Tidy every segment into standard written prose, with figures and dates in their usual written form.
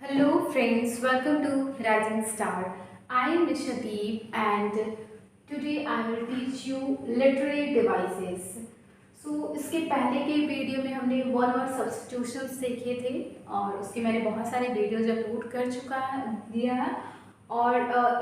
Hello friends, welcome to Rising Star. I am Nishadeep and today I will teach you literary devices. इसके पहले के video में हमने one word substitutions सीखे थे और उसके मैंने बहुत सारे वीडियोज अपलोड कर चुका है दिया है और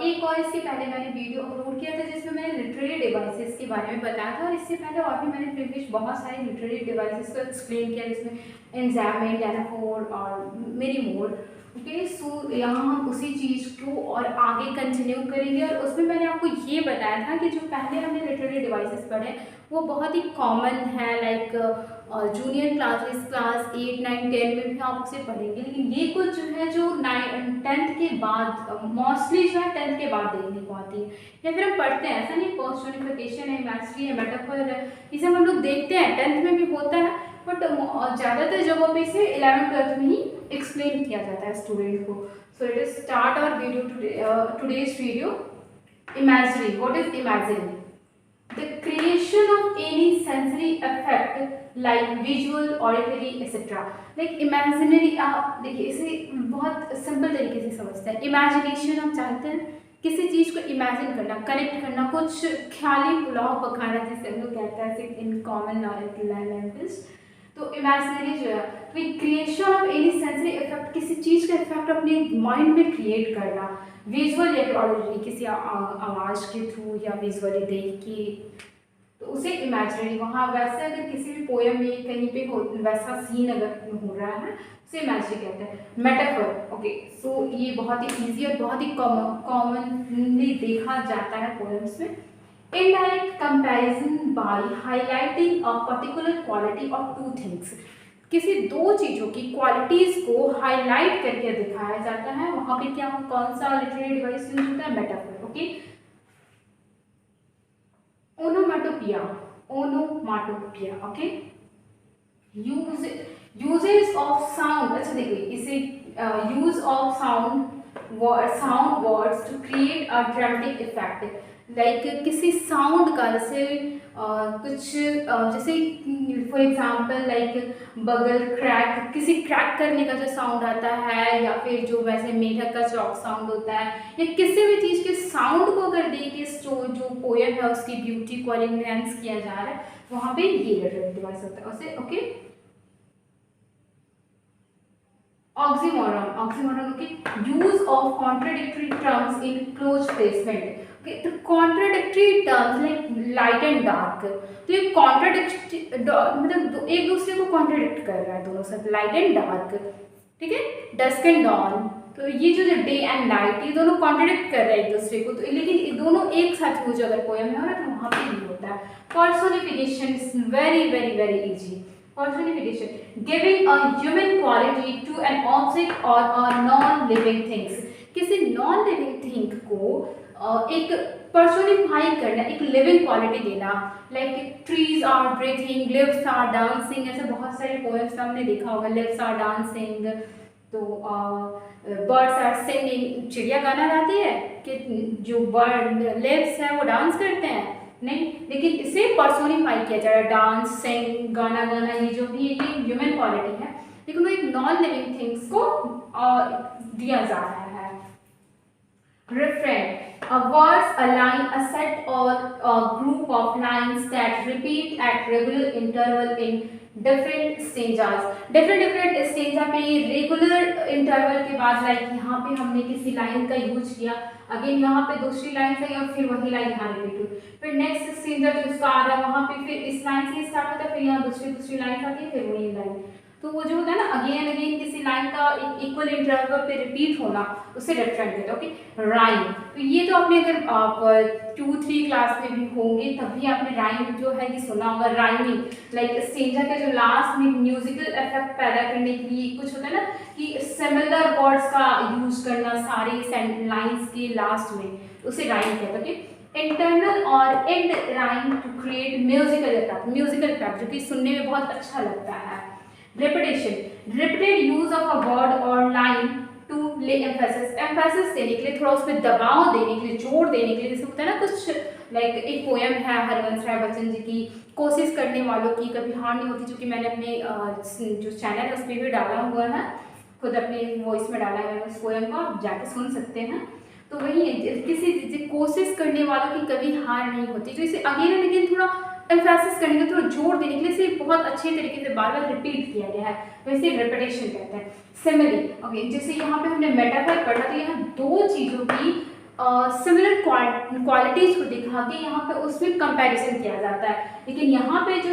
एक और इसके पहले मैंने वीडियो अपलोड किया था जिसमें मैंने लिटरेरी डिवाइसेस के बारे में बताया था और इससे पहले और भी मैंने प्रीवियस बहुत सारे लिटरेरी डिवाइसेस को एक्सप्लेन किया जिसमें एंजाइमेंट, एनाफोर और मेनी मोर। ओके, सो यहाँ हम उसी चीज़ को और आगे कंटिन्यू करेंगे और उसमें मैंने आपको ये बताया था कि जो पहले हमने लिटरेरी डिवाइसेस पढ़े वो बहुत ही कॉमन है, लाइक जूनियर क्लासेस क्लास 8, 9, 10 में भी आप उसे पढ़ेंगे, लेकिन ये कुछ जो है जो 10th के बाद मोस्टली जो है 10th के बाद देखने को आती है या फिर हम पढ़ते हैं। ऐसा नहीं पर्सोनिफिकेशन है, मैस्ट्री है, मेटाफर है, इसे हम लोग देखते हैं, 10th में भी होता है बट ज़्यादातर जगहों पे इसे 11th 12th में ही एक्सप्लेन किया जाता है स्टूडेंट को। So it is start our video today's video. Imaginary, what is imaginary? The creation of any sensory effect like visual, auditory, etc. Like imaginary, आप देखिए इसे बहुत सिंपल तरीके से समझते हैं। इमेजिनेशन हम चाहते हैं किसी चीज़ को इमेजिन करना, कनेक्ट करना, कुछ ख्याली पुलाव पकाना जिसे हम लोग कहते हैं इन कॉमन लैंग्वेज। तो इमेजिनरी जो है तो creation of any sensory effect, किसी चीज़ का इफेक्ट अपने माइंड में क्रिएट करना, विजुअल या फिर ऑडिटरी किसी आवाज़ के थ्रू या विजुअली देख के, तो उसे इमेजिनरी। वहाँ वैसे अगर किसी भी पोएम में कहीं पे हो वैसा सीन अगर हो रहा है उसे इमेजिनरी कहते हैं। मेटाफर, ओके, सो ये बहुत ही ईजी और बहुत ही कॉमनली देखा जाता है पोएम्स में। Indirect comparison by highlighting a particular quality of two things, किसी दो चीज़ों की क्वालिटीज़ को हाईलाइट करके दिखाया जाता है। वहाँ पे क्या कौन सा लिटरेरी डिवाइस यूज होता है? Metaphor. Okay, onomatopoeia, onomatopoeia. Okay, uses of sound, अच्छा देखिए इसे use of sound words to create a dramatic effect, like किसी साउंड का जैसे कुछ जैसे फॉर एग्जांपल लाइक बगल क्रैक, किसी क्रैक करने का जो साउंड आता है या फिर जो वैसे मेढक का चौक साउंड होता है या किसी भी चीज़ के साउंड को अगर दे के जो पोएम है उसकी ब्यूटी को एनहांस किया जा रहा है वहाँ पे ये लिटरेरी डिवाइस होता है उसे। ओके, ऑक्सीमोरन, ऑक्सीमोरन के use of contradictory terms in close placement. तो contradictory terms like light and dark, तो ये कॉन्ट्राडिक्ट मतलब एक दूसरे को कॉन्ट्राडिक्ट कर रहा है दोनों सब, लाइट एंड डार्क, ठीक है। डस्क एंड डॉन, तो ये जो डे एंड नाइट ये दोनों कॉन्ट्राडिक्ट कर रहे हैं एक दूसरे को, तो लेकिन दोनों एक साथ यूज अगर पोएम में हो रहा है तो वहाँ पे भी होता है। Personification is very very very easy. Personification, giving a human quality to an object or a non-living things, किसी non-living thing को एक पर्सोनिफाई करना, एक लिविंग क्वालिटी देना, like trees are breathing, leaves are dancing, ऐसे बहुत सारे पोएम्स हमने देखा होगा, लिव्स आर डांसिंग, तो बर्ड्स आर सिंगिंग, चिड़िया गाना गाती है कि जो बर्ड लिव्स है वो डांस करते हैं नहीं, लेकिन इसे पर्सोनिफाई किया जा रहा है, डांस, सिंग, गाना गाना, ये जो भी एक ह्यूमन क्वालिटी है लेकिन वो एक नॉन लिविंग थिंग्स को दिया जा रहा है। Refrain, words, a line, a set or a group of lines that repeat at regular interval in different stanzas. different stanza पे रेगुलर इंटरवल के बाद लाइक यहाँ पे हमने किसी लाइन का यूज किया, अगेन यहाँ पे दूसरी लाइन से और फिर वही लाइन यहाँ रिपीट हुई, फिर नेक्स्ट स्टेंजा जो इसका आ रहा है वहाँ पे फिर इस लाइन से स्टार्ट होता है, फिर यहाँ दूसरी लाइन आती है, फिर वही लाइन, तो वो जो होता है ना अगेन अगेन किसी लाइन का एक इक्वल इंटरवल पे रिपीट होना उसे रेफरेंट कहते हैं। ओके, राइम, तो ये तो आपने अगर आप 2-3 क्लास में भी होंगे तभी आपने राइम जो है ये सुना होगा। राइमिंग लाइक स्टेंजा के जो लास्ट में म्यूजिकल इफेक्ट पैदा करने के लिए कुछ होता है ना कि सिमिलर वर्ड्स का यूज करना सारे लाइन्स के लास्ट में, उसे राइम कहते हैं। ओके, इंटरनल और end rhyme to create musical effect जो कि सुनने में बहुत अच्छा लगता है। Repetition, repeated use of a word or line to lay emphasis, emphasis देने के लिए, थोड़ा उस पर दबाव देने के लिए, जोर देने के लिए, जैसे होता है ना कुछ लाइक एक पोएम है हरवंश राय बच्चन जी की, कोशिश करने वालों की कभी हार नहीं होती, जो कि मैंने अपने जो चैनल है उस पर भी डाला हुआ है, खुद अपने वॉइस में डाला है मैंने उस पोएम को, आप जाके सुन सकते हैं। तो वही है, किसी कोशिश करने वालों की कभी हार नहीं होती। तो इसे अगेन एंड अगेन थोड़ा एम्फेसिस करने का, थोड़ा जोर देने के लिए इसे बहुत अच्छे तरीके से बार बार रिपीट किया गया है, वैसे रेपिटेशन कहते हैं। सिमिली, ओके, जैसे यहाँ पे हमने मेटाफर पढ़ा, तो यहाँ दो चीज़ों की सिमिलर क्वालिटीज को दिखा के यहाँ पे उसमें कंपैरिजन किया जाता है। लेकिन यहाँ पे जो